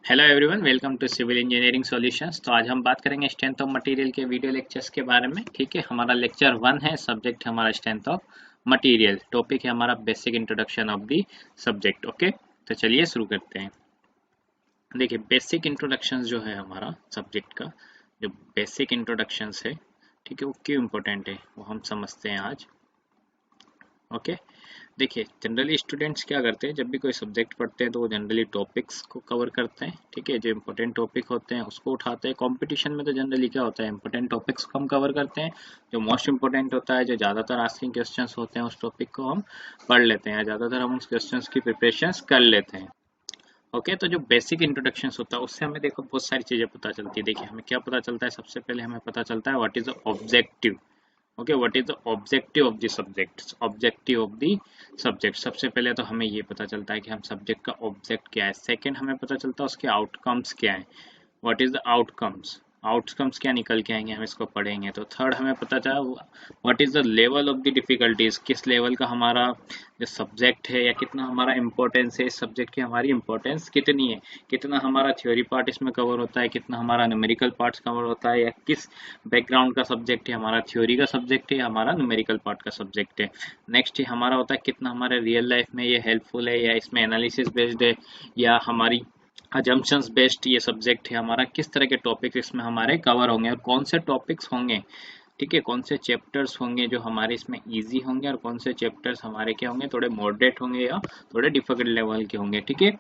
Hello everyone, welcome to civil engineering solutions. तो आज हम बात करेंगे स्ट्रेंथ ऑफ मटेरियल के वीडियो लेक्चर्स के बारे में। ठीक है, हमारा लेक्चर 1 है, सब्जेक्ट है हमारा स्ट्रेंथ ऑफ मटेरियल, टॉपिक है हमारा basic introduction of the subject. Okay, तो चलिए शुरू करते हैं। देखिए, बेसिक इंट्रोडक्शन जो है हमारा सब्जेक्ट का, जो बेसिक इंट्रोडक्शन है, ठीक है, वो क्यों इम्पोर्टेंट है वो हम समझते हैं आज। ओके, देखिए जनरली स्टूडेंट्स क्या करते हैं, जब भी कोई सब्जेक्ट पढ़ते हैं तो वो जनरली टॉपिक्स को कवर करते हैं। ठीक है, जो इंपॉर्टेंट टॉपिक होते हैं उसको उठाते हैं। कंपटीशन में तो जनरली क्या होता है, इंपॉर्टेंट टॉपिक्स को हम कवर करते हैं। जो मोस्ट इंपॉर्टेंट होता है, जो ज़्यादातर आस्किंग क्वेश्चंस होते हैं, उस टॉपिक को हम पढ़ लेते हैं, ज़्यादातर हम उस क्वेश्चंस की प्रिपरेशंस कर लेते हैं। ओके, तो जो बेसिक इंट्रोडक्शन होता है उससे हमें देखो बहुत सारी चीज़ें पता चलती है। देखिए हमें क्या पता चलता है, सबसे पहले हमें पता चलता है what is the objective. Okay, what is the objective of the subject. Objective of the subject, सबसे पहले तो हमें ये पता चलता है कि हम सब्जेक्ट का ऑब्जेक्ट क्या है। सेकंड, हमें पता चलता है उसके आउटकम्स क्या है। What is the outcomes, outcomes क्या निकल के आएंगे, हम इसको पढ़ेंगे। तो थर्ड, हमें पता चला what is the level of the difficulties, किस लेवल का हमारा जो सब्जेक्ट है या कितना हमारा इंपॉर्टेंस है, इस सब्जेक्ट की हमारी इंपॉर्टेंस कितनी है, कितना हमारा थ्योरी पार्ट इसमें कवर होता है, कितना हमारा न्यूमेरिकल पार्ट्स कवर होता है, या किस बैकग्राउंड का सब्जेक्ट है, हमारा थ्योरी का सब्जेक्ट है या हमारा न्यूमेरिकल पार्ट का सब्जेक्ट है। नेक्स्ट ही हमारा होता है कितना हमारे रियल लाइफ में ये हेल्पफुल है, या इसमें एनालिसिस बेस्ड है, या हमारी अजम्पशंस बेस्ड ये सब्जेक्ट है हमारा। किस तरह के टॉपिक्स इसमें हमारे कवर होंगे और कौन से टॉपिक्स होंगे, ठीक है, कौन से चैप्टर्स होंगे जो हमारे इसमें इजी होंगे और कौन से चैप्टर्स हमारे क्या होंगे, थोड़े मॉडरेट होंगे या थोड़े डिफिकल्ट लेवल के होंगे। ठीक है,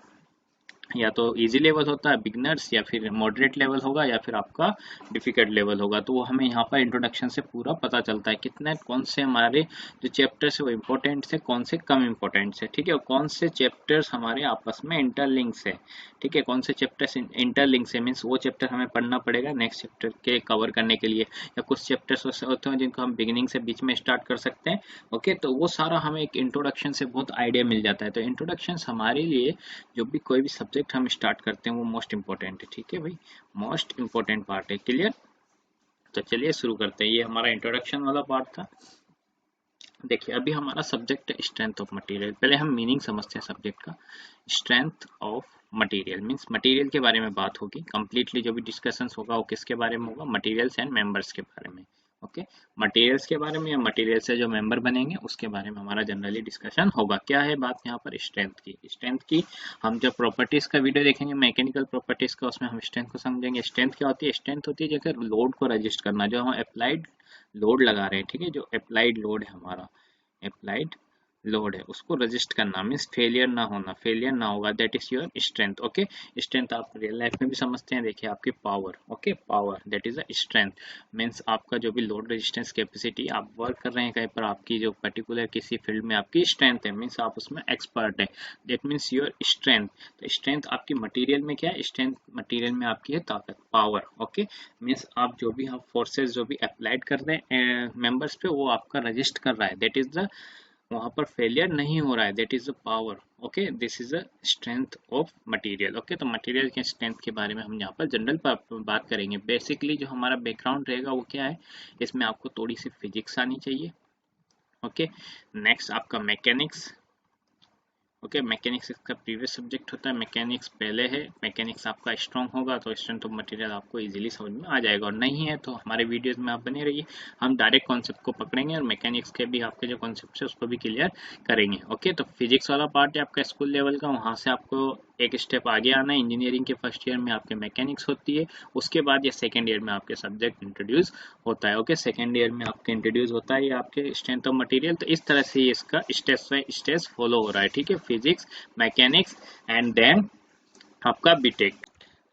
या तो इजी लेवल होता है बिगनर्स, या फिर मॉडरेट लेवल होगा, या फिर आपका डिफिकल्ट लेवल होगा। तो वो हमें यहाँ पर इंट्रोडक्शन से पूरा पता चलता है कितने कौन से हमारे जो चैप्टर्स है वो इम्पोर्टेंट है, कौन से कम इम्पोर्टेंट है। ठीक है, और कौन से चैप्टर्स हमारे आपस में इंटरलिंक्स है। ठीक है, कौन से चैप्टर्स इंटरलिंक्स है, मीन्स वो चैप्टर हमें पढ़ना पड़ेगा नेक्स्ट चैप्टर के कवर करने के लिए, या कुछ चैप्टर्स होते हैं जिनको हम बिगिनिंग से बीच में स्टार्ट कर सकते हैं। ओके, तो वो सारा हमें एक इंट्रोडक्शन से बहुत आइडिया मिल जाता है। तो इंट्रोडक्शन हमारे लिए जो भी कोई भी सब्जेक्ट हम स्टार्ट करते हैं वो मोस्ट इंपॉर्टेंट है। ठीक है भाई, मोस्ट इंपॉर्टेंट पार्ट है। क्लियर, तो चलिए शुरू करते हैं। ये हमारा इंट्रोडक्शन वाला पार्ट था। देखिए अभी हमारा सब्जेक्ट है स्ट्रेंथ ऑफ मटेरियल। पहले हम मीनिंग समझते हैं सब्जेक्ट का। Strength of material means material के बारे में बात होगी। कंप्लीटली जो भी डिस्कशन होगा वो किसके बारे में होगा, मटेरियल्स एंड मेंबर्स के बारे में। ओके, मटेरियल्स के बारे में या मटेरियल से जो मेंबर बनेंगे उसके बारे में हमारा जनरली डिस्कशन होगा। क्या है बात यहाँ पर, स्ट्रेंथ की। स्ट्रेंथ की हम जब प्रॉपर्टीज का वीडियो देखेंगे, मैकेनिकल प्रॉपर्टीज का, उसमें हम स्ट्रेंथ को समझेंगे। स्ट्रेंथ क्या होती है, स्ट्रेंथ होती है जैसे लोड को रजिस्ट करना, जो हम अप्लाइड लोड लगा रहे हैं। ठीक है, जो अप्लाइड लोड है हमारा, अप्लाइड लोड है, उसको रजिस्ट करना मीन्स फेलियर ना होना, फेलियर ना होगा, that is your strength. Okay, strength आप रियल लाइफ में भी समझते हैं। देखिए आपकी power, okay, power that is a strength. Means आपका जो भी लोड रेजिस्टेंस कैपेसिटी, आप वर्क कर रहे हैं कहीं पर, आपकी जो पर्टिकुलर किसी फील्ड में आपकी स्ट्रेंथ है, मीन्स आप उसमें एक्सपर्ट है, दैट मीन्स योर स्ट्रेंथ। तो स्ट्रेंथ आपकी मटीरियल में क्या है, स्ट्रेंथ मटीरियल में आपकी है ताकत, पावर। ओके, मीन्स आप जो भी आप फोर्सेज जो भी अप्लाइड कर रहे हैं मेंबर्स पे, वो आपका रजिस्ट कर रहा है, दैट इज द, वहां पर फेलियर नहीं हो रहा है, that is the power. Okay, this is the strength of material. Okay, तो मटेरियल के स्ट्रेंथ के बारे में हम यहाँ पर जनरल बात करेंगे। बेसिकली जो हमारा बैकग्राउंड रहेगा वो क्या है, इसमें आपको थोड़ी सी फिजिक्स आनी चाहिए। ओके, नेक्स्ट आपका मैकेनिक्स। ओके, मैकेनिक्स इसका प्रीवियस सब्जेक्ट होता है, मैकेनिक्स पहले है। मैकेनिक्स आपका स्ट्रॉन्ग होगा तो स्ट्रेंथ ऑफ मटेरियल आपको इजीली समझ में आ जाएगा, और नहीं है तो हमारे वीडियोस में आप बने रहिए, हम डायरेक्ट कॉन्सेप्ट को पकड़ेंगे और मैकेनिक्स के भी आपके जो कॉन्सेप्ट है उसको भी क्लियर करेंगे। ओके, तो फिजिक्स वाला पार्ट है आपका स्कूल लेवल का, वहाँ से आपको एक स्टेप आगे आना है। इंजीनियरिंग के फर्स्ट ईयर में आपके मैकेनिक्स होती है, उसके बाद ये सेकेंड ईयर में आपके सब्जेक्ट इंट्रोड्यूस होता है। ओके, सेकेंड ईयर में आपके इंट्रोड्यूस होता है ये आपके स्ट्रेंथ ऑफ मटेरियल। तो इस तरह से इसका स्टेप बाय स्टेप फॉलो हो रहा है। ठीक है, फिजिक्स, मैकेनिक्स एंड देन आपका बीटेक।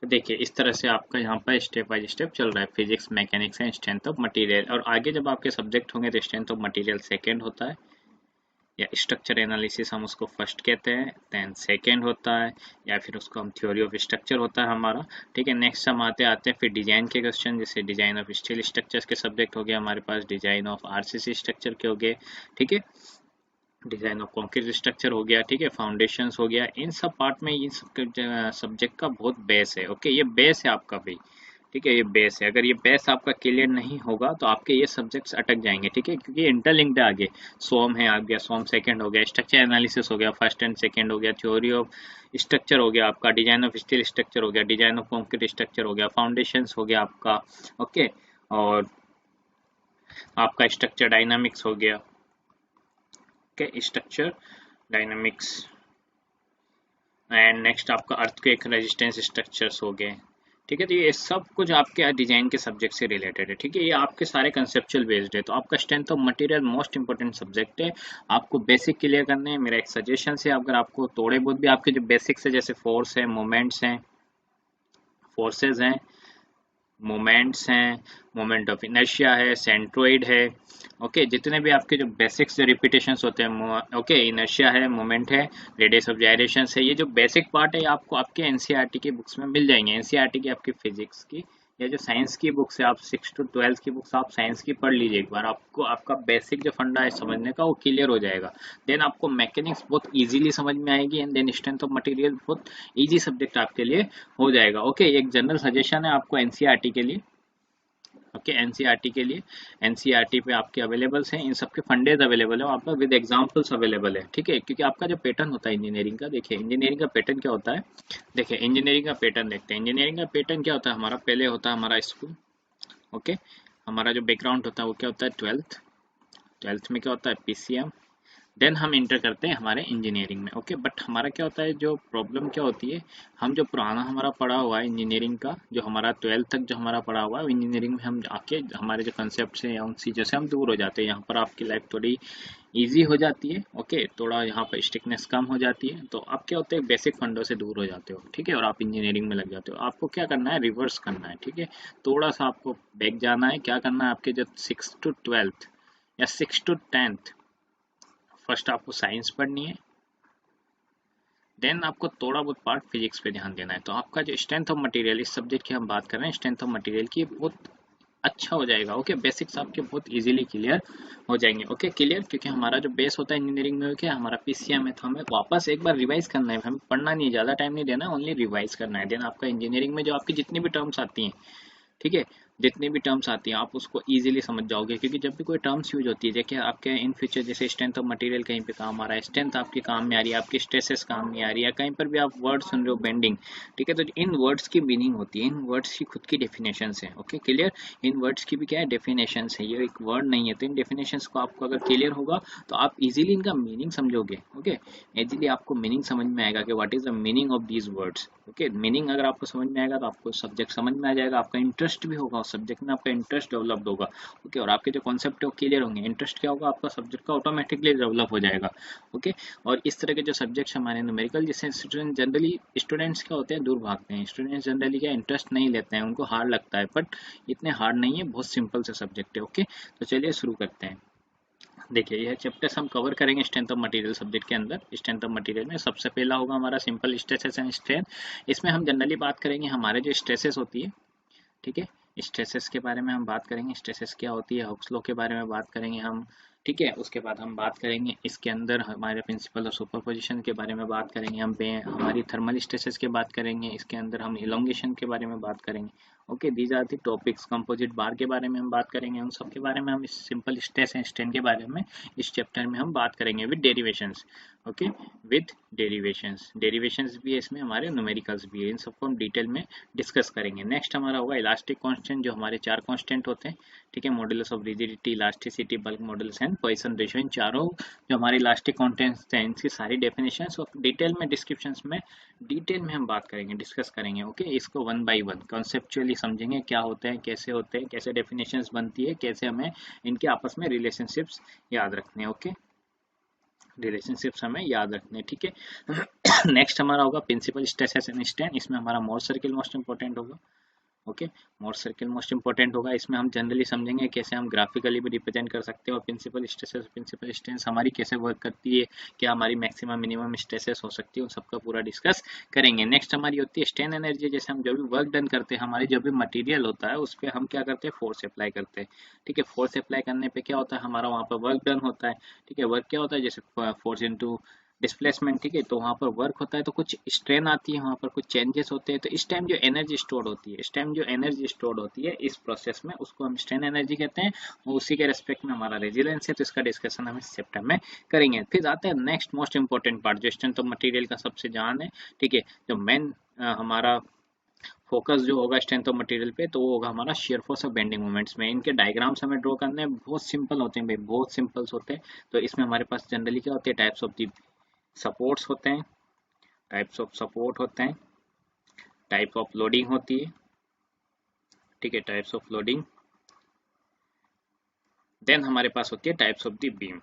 तो देखिए इस तरह से आपका यहाँ पर स्टेप बाय स्टेप चल रहा है, physics, mechanics and strength of material. और आगे जब आपके सब्जेक्ट होंगे तो स्ट्रेंथ ऑफ मटेरियल सेकेंड होता है, या स्ट्रक्चर एनालिसिस हम उसको फर्स्ट कहते हैं, देन सेकेंड होता है, या फिर उसको हम थ्योरी ऑफ स्ट्रक्चर होता है हमारा। ठीक है, नेक्स्ट हम आते हैं फिर डिजाइन के क्वेश्चन, जैसे डिजाइन ऑफ स्टील स्ट्रक्चर्स के सब्जेक्ट हो गए हमारे पास, डिजाइन ऑफ आरसीसी स्ट्रक्चर के हो गए। ठीक है, डिजाइन ऑफ कॉन्क्रीट स्ट्रक्चर हो गया। ठीक है, फाउंडेशंस हो गया। इन सब पार्ट में इन सब सब्जेक्ट का बहुत बेस है। ओके, ये बेस है आपका भाई। ठीक है, ये बेस है। अगर ये बेस आपका क्लियर नहीं होगा तो आपके ये सब्जेक्ट्स अटक जाएंगे, ठीक है, क्योंकि इंटरलिंक्ड है आगे। सोम है आ गया, सोम सेकंड हो गया, स्ट्रक्चर एनालिसिस हो गया, फर्स्ट एंड सेकंड हो गया, थ्योरी ऑफ स्ट्रक्चर हो गया आपका, डिजाइन ऑफ स्टील स्ट्रक्चर हो गया, डिजाइन ऑफ कंक्रीट स्ट्रक्चर हो गया, फाउंडेशंस हो गया आपका। ओके, और आपका स्ट्रक्चर डायनामिक्स हो गया। Okay, structure dynamics. And next आपका अर्थक्वेक रेजिस्टेंस स्ट्रक्चर्स हो गए। ठीक है, तो ये सब कुछ आपके डिजाइन के सब्जेक्ट से रिलेटेड है। ठीक है, ये आपके सारे कंसेप्चुअल बेस्ड है। तो आपका strength of material most important subject है। आपको बेसिक क्लियर करने हैं। मेरा एक सजेशन है, अगर आपको थोड़े बहुत भी आपके जो बेसिक्स है, जैसे फोर्स है, मोमेंट्स हैं, फोर्सेज हैं, मोमेंट्स हैं, मोमेंट ऑफ इनर्शिया है, सेंट्रोइड है, ओके, जितने भी आपके जो बेसिक्स जो रिपीटेशंस होते हैं, ओके, इनर्शिया है, मोमेंट है, रेडियस ऑफ जायरेशंस है, ये जो बेसिक पार्ट है आपको आपके एनसीईआरटी की बुक्स में मिल जाएंगे। एनसीईआरटी की आपकी फिजिक्स की या जो साइंस की बुक्स है, आप 6 to 12 की बुक्स आप साइंस की पढ़ लीजिए एक बार, आपको आपका बेसिक जो फंडा है समझने का वो क्लियर हो जाएगा। देन आपको मैकेनिक्स बहुत इजीली समझ में आएगी, and then strength of material बहुत इजी सब्जेक्ट आपके लिए हो जाएगा। ओके, एक जनरल सजेशन है आपको एनसीईआरटी के लिए। ओके, एनसीईआरटी के लिए, एनसीईआरटी पे आपके अवेलेबल्स हैं, इन सबके फंडेज अवेलेबल है आपका, विद एग्जांपल्स अवेलेबल है। ठीक है, क्योंकि आपका जो पैटर्न होता है इंजीनियरिंग का, देखिए इंजीनियरिंग का पैटर्न क्या होता है। देखिए इंजीनियरिंग का पैटर्न देखते हैं। इंजीनियरिंग का पैटर्न क्या होता है हमारा, पहले होता है हमारा स्कूल। ओके, हमारा जो बैकग्राउंड होता है वो क्या होता है, ट्वेल्थ। ट्वेल्थ में क्या होता है, पीसीएम। देन हम इंटर करते हैं हमारे इंजीनियरिंग में। ओके, बट हमारा क्या होता है, जो प्रॉब्लम क्या होती है, हम जो पुराना हमारा पढ़ा हुआ है इंजीनियरिंग का, जो हमारा 12th तक जो हमारा पढ़ा हुआ है इंजीनियरिंग में, हम आके हमारे जो कंसेप्ट हैं या उन चीज़ों से हम दूर हो जाते हैं। यहाँ पर आपकी लाइफ थोड़ी ईजी हो जाती है। ओके, थोड़ा यहाँ पर स्ट्रिक्टनेस कम हो जाती है, तो आप क्या होते हैं, बेसिक फंडों से दूर हो जाते हो। ठीक है, और आप इंजीनियरिंग में लग जाते हो। आपको क्या करना है, रिवर्स करना है। ठीक है, थोड़ा सा आपको बैक जाना है। क्या करना है, आपके जो 6 to 12 या 6 to 10, फर्स्ट आपको साइंस पढ़नी है, देन आपको थोड़ा बहुत पार्ट फिजिक्स पे ध्यान देना है। तो आपका जो स्ट्रेंथ ऑफ मटेरियल, इस सब्जेक्ट की हम बात कर रहे हैं, स्ट्रेंथ ऑफ मटेरियल की, बहुत अच्छा हो जाएगा। ओके, बेसिक्स आपके बहुत इजीली क्लियर हो जाएंगे। ओके, क्लियर, क्योंकि हमारा जो बेस होता है इंजीनियरिंग में क्या, हमारा पीसीएम है, तो हमें वापस एक बार रिवाइज करना है। हमें पढ़ना नहीं है, ज़्यादा टाइम नहीं देना, ओनली रिवाइज करना है। देन आपका इंजीनियरिंग में जो आपकी जितनी भी टर्म्स आती हैं, ठीक है, जितनी भी टर्म्स आती हैं आप उसको इजीली समझ जाओगे, क्योंकि जब भी कोई टर्म्स यूज होती है, देखिए आपके इन फ्यूचर जैसे स्ट्रेंथ ऑफ मटेरियल कहीं पे काम आ रहा है, स्ट्रेंथ आपके काम में आ रही है, आपकी स्ट्रेसेस काम में आ रही है, कहीं पर भी आप वर्ड सुन रहे हो बेंडिंग, ठीक है, तो इन वर्ड्स की मीनिंग होती है, इन वर्ड्स की खुद की डेफिनेशन है। ओके, क्लियर, इन वर्ड्स की भी क्या है, डेफिनेशन है, ये एक वर्ड नहीं है। तो इन डेफिनेशन को आपको अगर क्लियर होगा तो आप इजीली इनका मीनिंग समझोगे। ओके, इजीली आपको मीनिंग समझ में आएगा कि what is the meaning of these words. Okay, meaning अगर आपको समझ में आएगा तो आपको सब्जेक्ट समझ में आ जाएगा, आपका इंटरेस्ट भी होगा उस सब्जेक्ट में, आपका इंटरेस्ट डेवलप्ड होगा। ओके, और आपके जो कॉन्सेप्ट है वो क्लियर होंगे, इंटरेस्ट क्या होगा, आपका सब्जेक्ट का ऑटोमेटिकली डेवलप हो जाएगा। ओके, और इस तरह के जो सब्जेक्ट्स हमारे न्यूमेरिकल, जिससे स्टूडेंट जनरली, स्टूडेंट्स क्या होते हैं, दूर भागते हैं। स्टूडेंट्स जनरली क्या इंटरेस्ट नहीं लेते हैं, उनको हार्ड लगता है, बट इतने हार्ड नहीं है, बहुत सिंपल से सब्जेक्ट है। ओके, तो चलिए शुरू करते हैं। देखिए यह चैप्टर्स हम कवर करेंगे स्ट्रेंथ ऑफ मटेरियल सब्जेक्ट के अंदर। स्ट्रेंथ ऑफ मटेरियल में सबसे पहला होगा हमारा सिंपल स्ट्रेसेस एंड स्ट्रेन। इसमें हम जनरली बात करेंगे हमारे जो स्ट्रेसेस होती है, ठीक है, स्ट्रेसेस के बारे में हम बात करेंगे, स्ट्रेसेस क्या होती है, हुक्स लॉ के बारे में बात करेंगे हम। ठीक है, उसके बाद हम बात करेंगे इसके अंदर हमारे प्रिंसिपल ऑफ सुपरपोजिशन के बारे में बात करेंगे हम, हमारी थर्मल स्ट्रेसेस के बात करेंगे, इसके अंदर हम इलोंगेशन के बारे में बात करेंगे। Okay, these are the topics. Composite bar के बारे में हम बात करेंगे, उन सब के बारे में हम इस सिंपल स्ट्रेस एंड स्ट्रेन के बारे में इस चैप्टर में हम बात करेंगे with derivations. Okay, with derivations, derivations भी है इसमें, हमारे न्यूमेरिकल्स भी है, इन सबको हम डिटेल में डिस्कस करेंगे। नेक्स्ट हमारा होगा इलास्टिक कांस्टेंट, जो हमारे 4 कांस्टेंट होते हैं। ठीक है, modulus of rigidity, elasticity, bulk modulus and Poisson ratio, इन चारों जो हमारे इलास्टिक कांस्टेंट्स हैं इनकी सारी डेफिनेशंस और डिटेल में डिस्क्रिप्शंस में डिटेल में हम बात करेंगे, डिस्कस करेंगे। ओके, इसको वन बाय वन कॉन्सेप्चुअली समझेंगे, क्या होते हैं, कैसे होते हैं, कैसे डेफिनेशंस बनती है, कैसे हमें इनके आपस में रिलेशनशिप्स याद रखने हैं। ओके, रिलेशनशिप्स हमें याद रखने हैं। ठीक है, नेक्स्ट हमारा होगा प्रिंसिपल स्ट्रेसेस एंड स्ट्रेन। इसमें हमारा मोर सर्किल मोस्ट इंपॉर्टेंट होगा। ओके, मोर सर्किल मोस्ट इंपॉर्टेंट होगा। इसमें हम जनरली समझेंगे कैसे हम ग्राफिकली भी रिप्रेजेंट कर सकते हैं, और प्रिंसिपल स्ट्रेसेस, प्रिंसिपल स्ट्रेंस हमारी कैसे वर्क करती है, क्या हमारी मैक्सिमम मिनिमम स्ट्रेसेस हो सकती है, उन सबका पूरा डिस्कस करेंगे। नेक्स्ट हमारी होती है स्ट्रेन एनर्जी। जैसे हम जब भी वर्क डन करते हैं, हमारी जो भी मटेरियल होता है उस पर हम क्या करते हैं, फोर्स अप्लाई करते हैं। ठीक है, फोर्स अप्लाई करने पर क्या होता है, हमारा वहाँ पर वर्क डन होता है। ठीक है, वर्क क्या होता है, जैसे फोर्स इंटू डिस्प्लेसमेंट, ठीक है, तो वहाँ पर वर्क होता है तो कुछ स्ट्रेन आती है, वहाँ पर कुछ चेंजेस होते हैं, तो इस टाइम जो एनर्जी स्टोर होती है, इस टाइम जो एनर्जी स्टोर होती है इस प्रोसेस में, उसको हम स्ट्रेन एनर्जी कहते हैं, और उसी के रेस्पेक्ट में हमारा रेजिलेंस है, तो इसका डिस्कशन हम इस चैप्टर में करेंगे। फिर आता है नेक्स्ट मोस्ट इंपॉर्टेंट पार्ट जो स्ट्रेंथ ऑफ मटेरियल का सबसे जान है, ठीक है, जो मेन हमारा फोकस जो होगा स्ट्रेंथ ऑफ मटेरियल पे, तो वो होगा हमारा शेयर फोर्स और बेंडिंग मोमेंट्स में। इनके डायग्राम्स हमें ड्रॉ करने हैं, बहुत सिंपल होते हैं भाई, बहुत सिंपल्स होते हैं। तो इसमें हमारे पास जनरली क्या होती है, टाइप्स ऑफ दी सपोर्ट्स होते हैं, टाइप्स ऑफ सपोर्ट होते हैं, टाइप ऑफ लोडिंग होती है, ठीक है, टाइप्स ऑफ लोडिंग। देन हमारे पास होती है types of the beam,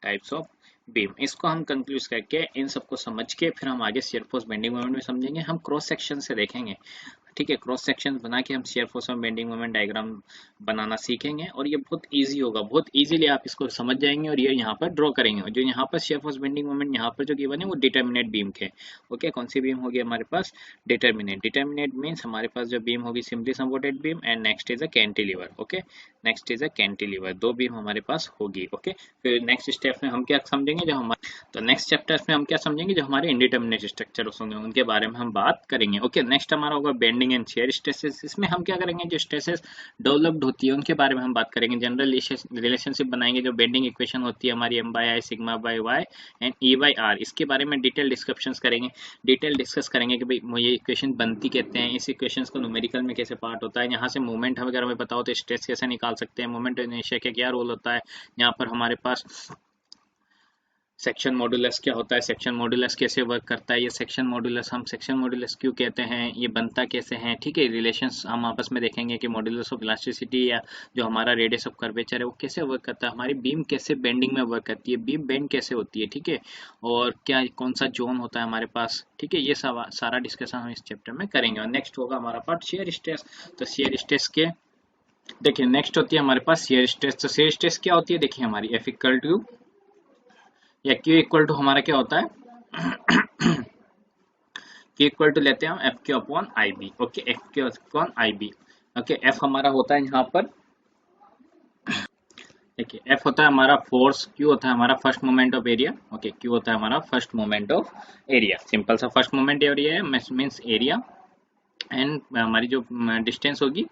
types of beam. इसको हम कंक्लूड करके, इन सबको समझ के फिर हम आगे शेयर फोर्स बेंडिंग मोमेंट में समझेंगे। हम क्रॉस सेक्शन से देखेंगे, ठीक है, क्रॉस सेक्शन बना के हम शेयर फोर्स और बेंडिंग मोमेंट डायग्राम बनाना सीखेंगे, और ये बहुत इजी होगा, बहुत इजीली आप इसको समझ जाएंगे और ये यहाँ पर ड्रॉ करेंगे। और जो यहाँ पर शेयर फोर्स बेंडिंग मोमेंट यहाँ पर जो गिवन है वो डिटर्मिनेट बीम के, ओके, कौन सी बीम होगी हमारे पास, डिटर्मिनेट। डिटर्मिनेट मीन्स हमारे पास जो बीम होगी simply supported beam, and next is a cantilever, okay, next is a cantilever, दो बीम हमारे पास होगी, ओके। फिर नेक्स्ट स्टेप में हम क्या समझेंगे, जो हमारे, तो नेक्स्ट चैप्टर में हम क्या समझेंगे, जो हमारे इंडिटर्मिनेट स्ट्रक्चर होंगे उनके बारे में हम बात करेंगे, ओके। नेक्स्ट हमारा होगा बेंडिंग एंड शियर स्ट्रेसेस। इसमें हम क्या करेंगे, जो स्ट्रेसेस डेवलप्ड होती है उनके बारे में हम बात करेंगे, जनरल रिलेशनशिप बनाएंगे, जो बेंडिंग इक्वेशन होती है हमारी m/i sigma bye y and e/r, इसके बारे में डिटेल डिस्कशंस करेंगे, डिटेल डिस्कस करेंगे कि भाई ये इक्वेशन बनती कहते हैं, इस इक्वेशंस को न्यूमेरिकल में कैसे पार्ट होता है, यहाँ से मूवमेंट अगर हमें पता हो तो स्ट्रेस कैसे निकाल सकते हैं, मोमेंट इनर्शिया का क्या रोल होता है, यहाँ पर हमारे पास सेक्शन मॉडुलस क्या होता है, सेक्शन मॉडुलस कैसे वर्क करता है, ये सेक्शन मॉडुलस हम सेक्शन मॉडुलस क्यों कहते हैं, ये बनता कैसे हैं, ठीक है, रिलेशंस हम आपस में देखेंगे कि मॉडुलस ऑफ इलास्टिसिटी या जो हमारा रेडियस ऑफ कर्वेचर है वो कैसे वर्क करता है, हमारी बीम कैसे बेंडिंग में वर्क करती है, बीम बेंड कैसे होती है, ठीक है, और क्या कौन सा जोन होता है हमारे पास, ठीक है, ये सारा डिस्कशन हम इस चैप्टर में करेंगे। और नेक्स्ट होगा हमारा पार्ट शेयर स्ट्रेस। तो शेयर स्ट्रेस के देखिए नेक्स्ट होती है हमारे पास शेयर स्ट्रेस। तो शेयर स्ट्रेस क्या होती है, देखिए हमारी F इक्वल टू या Q इक्वल टू हमारा क्या होता है, Q इक्वल टू लेते हैं हम F Q upon I B, okay, F Q upon I B, okay. F हमारा होता है यहाँ पर, देखिए एफ होता है हमारा फोर्स, क्यू होता है हमारा first moment of area, okay, Q होता है हमारा first moment of area, simple सा फर्स्ट मोमेंट एरिया है, मीन्स एरिया, एंड हमारी जो डिस्टेंस होगी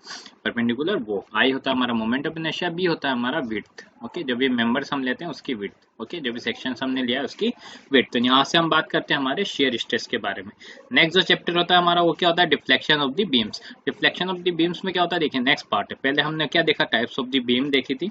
परपेंडिकुलर वो, आई होता है हमारा मोमेंट ऑफ इनर्शिया, बी होता है हमारा विड्थ, ओके, जो भी मेंबर्स हम लेते हैं उसकी विड्थ, ओके, जो भी सेक्शन हमने लिया है उसकी विड्थ। तो यहाँ से हम बात करते हैं हमारे शेयर स्ट्रेस के बारे में। नेक्स्ट जो चैप्टर होता है हमारा वो क्या होता है, deflection of the beams. Deflection of the beams में क्या होता है, देखिए नेक्स्ट पार्ट है, पहले हमने क्या देखा, टाइप्स ऑफ द बीम देखी थी,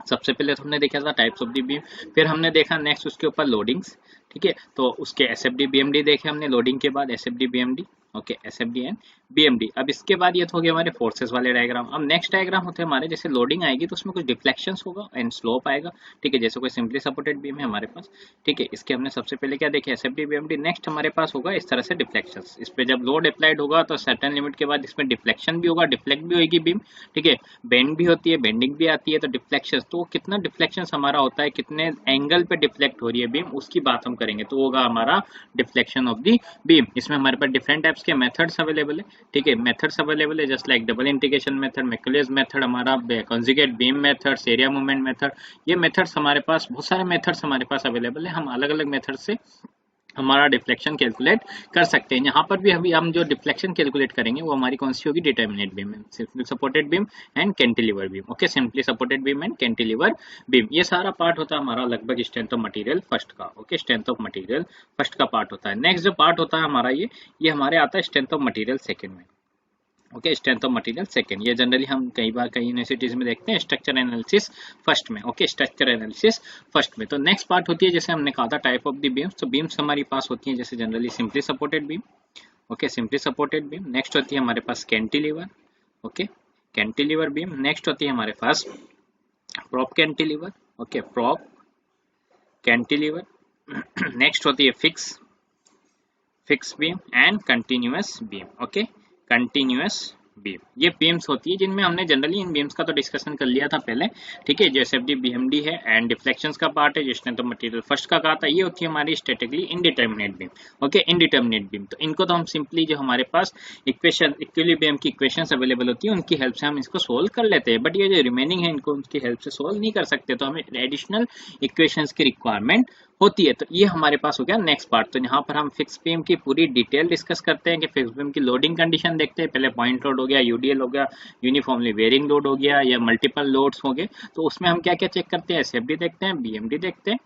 सबसे पहले तो हमने देखा था टाइप्स ऑफ द बीम, फिर हमने देखा नेक्स्ट उसके ऊपर लोडिंग्स, ठीक है, तो उसके एसएफडी बीएमडी देखे हमने, लोडिंग के बाद SFD BMD, okay, SFD and BMD. अब इसके बाद ये तो हो गया हमारे फोर्सेस वाले डायग्राम। अब नेक्स्ट डायग्राम होते हैं हमारे, जैसे लोडिंग आएगी तो उसमें कुछ डिफ्लेक्शंस होगा एंड स्लोप आएगा, ठीक है, जैसे कोई सिंपली सपोर्टेड बीम है हमारे पास, ठीक है, इसके हमने सबसे पहले क्या देखे, एसएफडी बीएमडी। नेक्स्ट हमारे पास होगा इस तरह से डिफ्लेक्शंस, इस पे जब लोड अप्लाइड होगा तो सर्टेन लिमिट के बाद इसमें डिफ्लेक्शन भी होगा, डिफ्लेक्ट भी होगी बीम, ठीक है, बेंड भी होती है, बेंडिंग भी आती है, तो डिफ्लेक्शन, तो कितना डिफ्लेक्शन हमारा होता है, कितने एंगल पे डिफ्लेक्ट हो रही है बीम, उसकी बात हम करेंगे, तो होगा हमारा डिफ्लेक्शन ऑफ दी बीम। इसमें हमारे पास डिफरेंट टाइप्स के मेथड्स अवेलेबल है, ठीक है, मेथड्स अवेलेबल है just like double integration method, Macaulay's method, हमारा conjugate beam method, area movement method, ये मेथड्स हमारे पास, बहुत सारे मेथड्स हमारे पास अवेलेबल है, हम अलग अलग मेथड से हमारा डिफ्लेक्शन कैलकुलेट कर सकते हैं। यहाँ पर भी अभी हम जो डिफ्लेक्शन कैलकुलेट करेंगे वो हमारी कौन सी होगी, determinate beam, simply supported beam and cantilever beam, okay, simply supported beam and cantilever beam. ये सारा पार्ट होता है हमारा लगभग स्ट्रेंथ ऑफ मटेरियल फर्स्ट का, okay, strength of material first का पार्ट होता है। नेक्स्ट जो पार्ट होता है हमारा ये हमारे आता है स्ट्रेंथ ऑफ मटेरियल सेकेंड में, okay, strength of material second. ये जनरली हम कई बार कई यूनिवर्सिटीज में देखते हैं स्ट्रक्चर एनालिसिस फर्स्ट में, ओके, स्ट्रक्चर एनालिसिस फर्स्ट में। तो नेक्स्ट पार्ट होती है, जैसे हमने कहा था टाइप ऑफ द बीम्स, तो बीम्स हमारी पास होती हैं जैसे generally simply supported beam, okay, simply supported beam. Next होती है हमारे पास cantilever, okay, cantilever beam. Next होती है हमारे पास prop cantilever, okay, prop cantilever. Next होती है fix beam and continuous beam, okay, continuous beam, ये बीम्स होती है जिनमें हमने जनरली इन बीम्स का तो डिस्कशन कर लिया था पहले, ठीक है। जो एसएफडी बीएमडी है एंड डिफ्लेक्शंस का पार्ट है, जिसने तो मटेरियल फर्स्ट का कहा था, ये होती है हमारी statically indeterminate beam. Okay, indeterminate beam, तो इनको तो हम सिंपली जो हमारे पास इक्वेशन इक्विलिब्रियम की इक्वेशंस अवेलेबल होती है उनकी हेल्प से हम इसको सोल्व कर लेते हैं, बट ये जो रिमेनिंग है इनको उनकी हेल्प से सोल्व नहीं कर सकते, तो हमें एडिशनल इक्वेशंस की रिक्वायरमेंट होती है। तो ये हमारे पास हो गया नेक्स्ट पार्ट। तो यहाँ पर हम फिक्स बीम की पूरी डिटेल डिस्कस करते हैं कि फिक्स बीम की लोडिंग कंडीशन देखते हैं। पहले पॉइंट लोड हो गया, यूडीएल हो गया, यूनिफॉर्मली वेरिंग लोड हो गया, या मल्टीपल लोड्स हो गए। तो उसमें हम क्या क्या चेक करते हैं, एसएफडी देखते हैं, बीएमडी देखते हैं,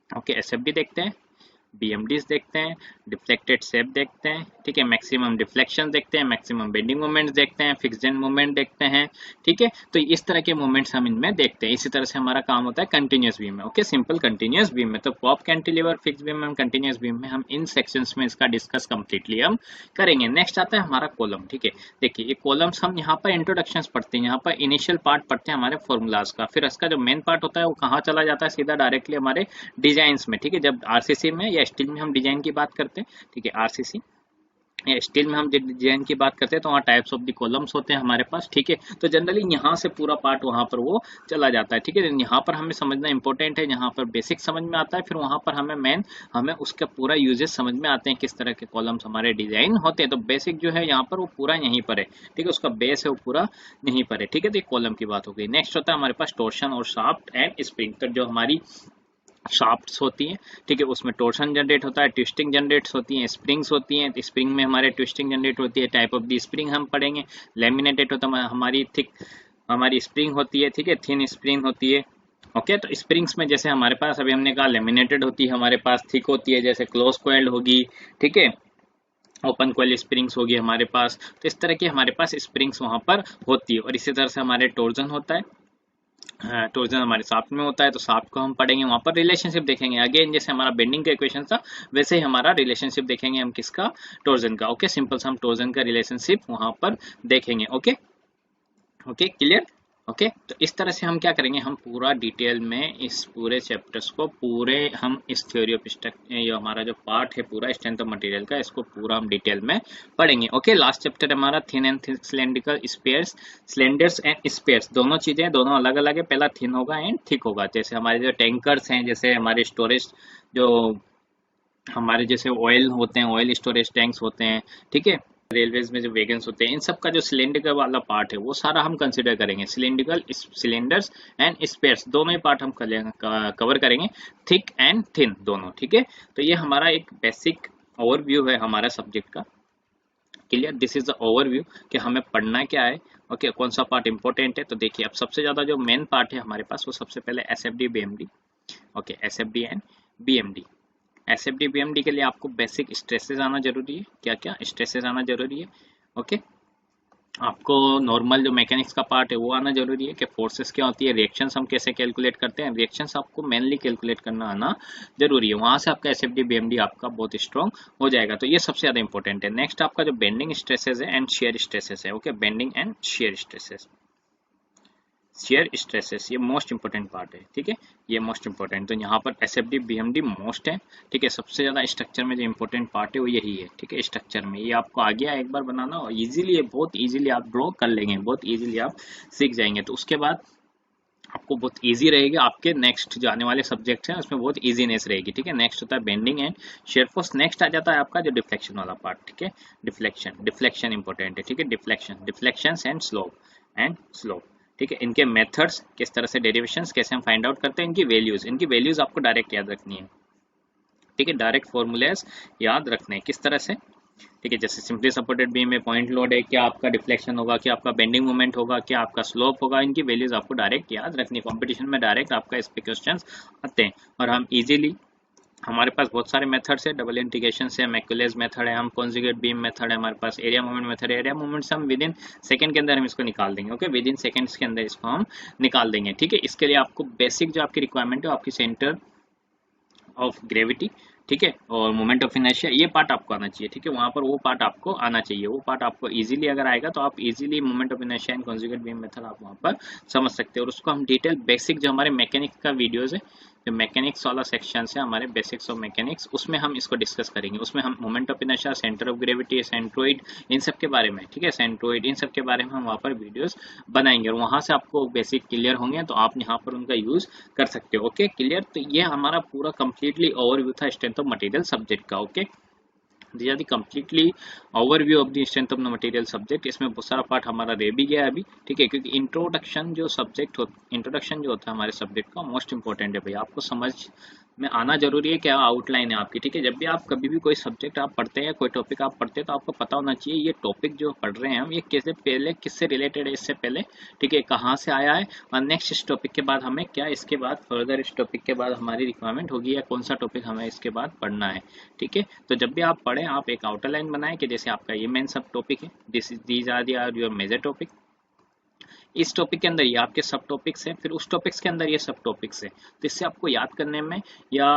ओके एसएफडी देखते हैं, बीएमडीज देखते हैं, डिफ्लेक्टेड शेप देखते हैं, ठीक है, मैक्सिमम डिफ्लेक्शन देखते हैं, मैक्सिमम बेंडिंग मोमेंट्स देखते हैं, फिक्स्ड एंड मोमेंट देखते हैं, ठीक है। तो इस तरह के मोमेंट्स हम इनमें देखते हैं। इसी तरह से हमारा काम होता है कंटिन्यूअस बीम में, ओके, सिंपल कंटिन्यूअस बीम में। तो पॉप कैंटिलीवर, फिक्स्ड बीम में, कंटिन्यूअस बीम में हम इन सेक्शंस में इसका डिस्कस कंप्लीटली हम करेंगे। नेक्स्ट आता है हमारा कॉलम, ठीक है। देखिए ये कॉलम्स हम यहाँ पर इंट्रोडक्शंस पढ़ते हैं, यहाँ पर इनिशियल पार्ट पढ़ते हैं हमारे फॉर्मूलाज का, फिर इसका जो मेन पार्ट होता है वो कहाँ चला जाता है, सीधा डायरेक्टली हमारे डिजाइन में, ठीक है। जब आरसीसी में या स्टील में हम डिजाइन की बात करते हैं, ठीक है, आरसीसी या स्टील में हम डिजाइन की बात करते हैं तो वहाँ टाइप्स ऑफ द कॉलम्स होते हैं हमारे पास, ठीक है। तो जनरली यहाँ से पूरा पार्ट वहाँ पर वो चला जाता है, ठीक है। यहाँ पर हमें समझना इंपॉर्टेंट है, यहाँ पर बेसिक समझ में आता है, फिर वहाँ पर हमें उसका पूरा यूजेस समझ में आते हैं, किस तरह के कॉलम्स हमारे डिजाइन होते हैं। तो बेसिक जो है यहाँ पर वो पूरा यहीं पर है, ठीक है, उसका बेस है वो पूरा यहीं पर है, ठीक है। तो कॉलम की बात हो गई। नेक्स्ट होता है हमारे पास टोर्शन और शाफ्ट एंड स्प्रिंग। तो जो हमारी शाफ्ट्स होती हैं, ठीक है, उसमें टोर्शन जनरेट होता है, ट्विस्टिंग जनरेट्स होती हैं, स्प्रिंग्स होती हैं, स्प्रिंग में हमारे ट्विस्टिंग जनरेट होती है, टाइप ऑफ दी स्प्रिंग हम पढ़ेंगे। लेमिनेटेड होता है हमारी थिक हमारी स्प्रिंग होती है, ठीक है, थिन स्प्रिंग होती है, ओके। तो स्प्रिंग्स में जैसे हमारे पास अभी हमने कहा लेमिनेटेड होती है, हमारे पास थिक होती है, जैसे क्लोज कॉइल्ड होगी, ठीक है, ओपन कॉइल स्प्रिंग्स होगी हमारे पास। तो इस तरह की हमारे पास स्प्रिंग्स वहां पर होती है। और इसी तरह से हमारे टोर्जन होता है, टोर्जन हमारे साथ में होता है, तो साथ को हम पढ़ेंगे, वहां पर रिलेशनशिप देखेंगे। अगेन जैसे हमारा बेंडिंग का इक्वेशन था वैसे ही हमारा रिलेशनशिप देखेंगे हम किसका, टोर्जन का, ओके। सिंपल सा हम टोर्जन का रिलेशनशिप वहां पर देखेंगे, ओके ओके, क्लियर, ओके। तो इस तरह से हम क्या करेंगे, हम पूरा डिटेल में इस पूरे चैप्टर्स को पूरे हम इस थ्योरी ऑफ स्ट्रक्चर, ये हमारा जो पार्ट है पूरा स्ट्रेंथ ऑफ मटेरियल का, इसको पूरा हम डिटेल में पढ़ेंगे, ओके। लास्ट चैप्टर हमारा thin and cylindrical spheres, cylinders and spheres, दोनों चीजें दोनों अलग अलग है। पहला थिन होगा एंड थिक होगा। जैसे हमारे जो टैंकर्स हैं, जैसे हमारे स्टोरेज जो हमारे जैसे ऑयल होते हैं, ऑयल स्टोरेज टैंक्स होते हैं, ठीक है, रेलवेज में जो वैगन्स होते हैं, इन सब का जो सिलेंडर वाला पार्ट है वो सारा हम कंसिडर करेंगे। सिलेंड्रिकल सिलेंडर्स एंड स्पेयर्स दोनों ही पार्ट हम कवर करेंगे, थिक एंड थिन दोनों, ठीक है। तो ये हमारा एक बेसिक ओवरव्यू है हमारा सब्जेक्ट का, clear. This is the overview कि हमें पढ़ना क्या है, ओके, कौन सा पार्ट इंपॉर्टेंट है। तो देखिए अब सबसे ज्यादा जो मेन पार्ट है हमारे पास वो सबसे पहले SFD BMD, okay, SFD and BMD. SFD BMD के लिए आपको बेसिक स्ट्रेसेस आना जरूरी है। क्या क्या स्ट्रेसेस आना जरूरी है, ओके। आपको नॉर्मल जो मैकेनिक्स का पार्ट है वो आना जरूरी है कि फोर्सेस क्या होती है, रिएक्शंस हम कैसे कैलकुलेट करते हैं, रिएक्शंस आपको मेनली कैलकुलेट करना आना जरूरी है। वहां से आपका एसएफडी बीएमडी आपका बहुत स्ट्रॉन्ग हो जाएगा। तो ये सबसे ज्यादा इंपॉर्टेंट है। नेक्स्ट आपका जो बेंडिंग स्ट्रेसेस है एंड शेयर स्ट्रेसेस है, okay, bending and shear stresses, shear stresses, ये मोस्ट इंपोर्टेंट पार्ट है, ठीक है, ये मोस्ट इंपोर्टेंट। तो यहाँ पर एसएफडी बीएमडी मोस्ट है, ठीक है, सबसे ज्यादा स्ट्रक्चर में जो इंपॉर्टेंट पार्ट है वो यही है, ठीक है। स्ट्रक्चर में ये आपको आ गया एक बार बनाना, और इजीली ये बहुत इजीली आप ड्रॉ कर लेंगे, बहुत इजीली आप सीख जाएंगे। तो उसके बाद आपको बहुत इजी रहेगा, आपके नेक्स्ट जो आने वाले सब्जेक्ट हैं उसमें बहुत इजीनेस रहेगी, ठीक है। नेक्स्ट होता है bending and shear force. Next आ जाता है आपका जो डिफ्लेक्शन वाला पार्ट, ठीक है, डिफ्लेक्शन इंपॉर्टेंट है, ठीक है, डिफ्लेक्शंस एंड स्लोप, ठीक है। इनके मेथड्स किस तरह से, डेरिवेशंस कैसे हम फाइंड आउट करते हैं, इनकी वैल्यूज आपको डायरेक्ट याद रखनी है, ठीक है, डायरेक्ट फॉर्मूलेस याद रखने हैं किस तरह से, ठीक है। जैसे सिंपली सपोर्टेड बीम में पॉइंट लोड है, क्या आपका डिफ्लेक्शन होगा, क्या आपका बेंडिंग मोमेंट होगा, क्या आपका स्लोप होगा, इनकी वैल्यूज आपको डायरेक्ट याद रखनी है। कॉम्पिटिशन में डायरेक्ट आपका इस पे क्वेश्चन आते हैं, और हम इजीली, हमारे पास बहुत सारे मेथड्स है, डबल इंटीग्रेशन से, मैकुलेज मेथड है, हम कॉन्जुगेट बीम मेथड है, हमारे पास एरिया मूवमेंट मेथड है। एरिया मूवमेंट से हम विद इन सेकंड के अंदर हम इसको निकाल देंगे, ओके, विद इन सेकंड्स के अंदर इसको हम निकाल देंगे, ठीक है। इसके लिए आपको बेसिक जो आपकी रिक्वायरमेंट है आपकी सेंटर ऑफ ग्रेविटी, ठीक है। और मोमेंट ऑफ इनर्शिया ये पार्ट आपको आना चाहिए, ठीक है, वहां पर वो पार्ट आपको आना चाहिए। वो पार्ट आपको इजीली अगर आएगा तो आप easily moment of inertia and conjugate beam method आप वहां पर समझ सकते हो। और उसको हम डिटेल बेसिक जो हमारे मैकेनिक्स का वीडियोस है, जो मैकेनिक्स वाला सेक्शन है हमारे बेसिक्स ऑफ मैकेनिक्स, उसमें हम इसको डिस्कस करेंगे। उसमें हम moment of inertia, centre of gravity, centroid, इन सब के बारे में, ठीक है, सेंट्रोइड, इन सब के बारे में हम वहाँ पर वीडियोस बनाएंगे और वहाँ से आपको बेसिक क्लियर होंगे तो आप यहाँ पर उनका यूज कर सकते हो। Okay clear. तो ये हमारा पूरा कंप्लीटली ओवरव्यू था स्ट्रेंथ ऑफ मटेरियल सब्जेक्ट का। Okay, this are the completely overview of the strength of the material subject. इसमें बहुत सारा पार्ट हमारा रह भी गया है अभी, ठीक है, क्योंकि इंट्रोडक्शन जो सब्जेक्ट इंट्रोडक्शन जो होता है हमारे सब्जेक्ट का मोस्ट इंपॉर्टेंट है भाई, आपको समझ में आना जरूरी है, क्या आउटलाइन है आपकी, ठीक है। जब भी आप कभी भी कोई सब्जेक्ट आप पढ़ते हैं, कोई टॉपिक आप पढ़ते हैं, तो आपको पता होना चाहिए ये टॉपिक जो पढ़ रहे हैं हम, ये किससे पहले, किससे रिलेटेड है इससे पहले, ठीक है, कहाँ से आया है, और नेक्स्ट इस टॉपिक के बाद हमें क्या, इसके बाद फर्दर इस टॉपिक के बाद हमारी रिक्वायरमेंट होगी या कौन सा टॉपिक हमें इसके बाद पढ़ना है, ठीक है। तो जब भी आप पढ़ें आप एक आउटर लाइन बनाएं कि जैसे आपका ये मेन सब टॉपिक है, these are your major topic, इस टॉपिक के अंदर ये आपके सब टॉपिक्स हैं, फिर उस टॉपिक्स के अंदर ये सब टॉपिक्स हैं। तो इससे आपको याद करने में या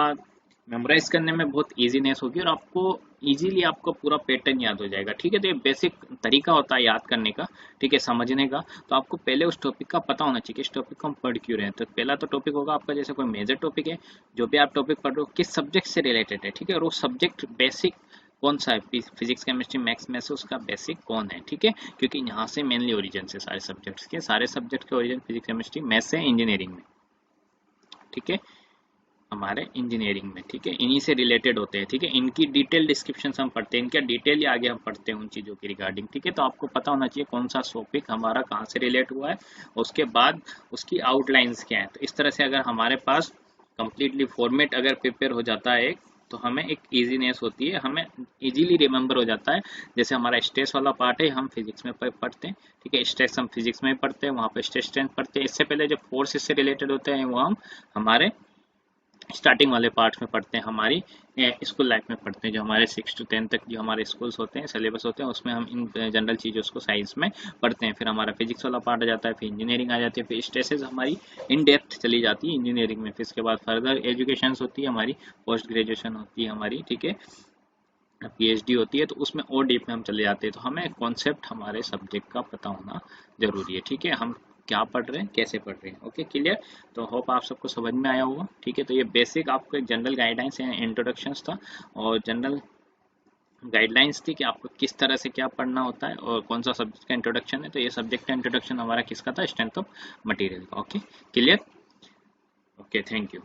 मेमोराइज करने में बहुत इजीनेस होगी और आपको इजीली आपको पूरा पैटर्न याद हो जाएगा, ठीक है। तो ये बेसिक तरीका होता है याद करने का, ठीक है, समझने का। तो आपको पहले उस टॉपिक का पता होना चाहिए कि इस टॉपिक को हम पढ़ क्यों रहे हैं। तो पहला तो टॉपिक होगा आपका, जैसे कोई मेजर टॉपिक है, जो भी आप टॉपिक पढ़ रहे हो किस सब्जेक्ट से रिलेटेड है, ठीक है, और वो सब्जेक्ट बेसिक कौन सा है, फिजिक्स केमिस्ट्री मैथ्स में से उसका बेसिक कौन है, ठीक है, क्योंकि यहाँ से मेनली ओरिजिन से सारे सब्जेक्ट्स के, सारे सब्जेक्ट के ओरिजिन फिजिक्स केमिस्ट्री मैथ्स से इंजीनियरिंग में, ठीक है, हमारे इंजीनियरिंग में, ठीक है, इन्हीं से रिलेटेड होते हैं, ठीक है। इनकी डिटेल डिस्क्रिप्शन हम पढ़ते हैं, इनका डिटेल आगे हम पढ़ते हैं उन चीज़ों की रिगार्डिंग, ठीक है। तो आपको पता होना चाहिए कौन सा टॉपिक हमारा कहाँ से रिलेट हुआ है, उसके बाद उसकी आउटलाइंस क्या है। तो इस तरह से अगर हमारे पास कंप्लीटली फॉर्मेट अगर प्रिपेयर हो जाता है तो हमें एक इजीनेस होती है, हमें इजीली रिमेंबर हो जाता है। जैसे हमारा स्ट्रेस वाला पार्ट है हम फिजिक्स में पढ़ते हैं, ठीक है, स्ट्रेस हम फिजिक्स में पढ़ते हैं, वहाँ पे स्ट्रेस स्ट्रेंथ पढ़ते हैं। इससे पहले जो फोर्स इससे रिलेटेड होते हैं वो हम हमारे स्टार्टिंग वाले पार्ट्स में पढ़ते हैं, हमारी स्कूल लाइफ में पढ़ते हैं, जो हमारे 6 to 10 तक जो हमारे स्कूल्स होते हैं, सिलेबस होते हैं, उसमें हम इन जनरल चीज़ों को साइंस में पढ़ते हैं। फिर हमारा फिजिक्स वाला पार्ट आ जाता है, फिर इंजीनियरिंग आ जाती है, फिर स्ट्रेसेस हमारी इन डेप्थ चली जाती है इंजीनियरिंग में। फिर इसके बाद फर्दर एजुकेशन होती है हमारी, पोस्ट ग्रेजुएशन होती है हमारी, ठीक है, PhD होती है, तो उसमें और डीप में हम चले जाते हैं। तो हमें कॉन्सेप्ट हमारे सब्जेक्ट का पता होना जरूरी है, ठीक है, हम क्या पढ़ रहे हैं, कैसे पढ़ रहे हैं। Okay clear. तो होप आप सबको समझ में आया होगा, ठीक है। तो ये बेसिक आपको एक जनरल गाइडलाइंस या इंट्रोडक्शंस था और जनरल गाइडलाइंस थी कि आपको किस तरह से क्या पढ़ना होता है और कौन सा सब्जेक्ट का इंट्रोडक्शन है। तो ये सब्जेक्ट का इंट्रोडक्शन हमारा किसका था, स्ट्रेंथ ऑफ मटेरियल का। Okay clear. Okay thank you.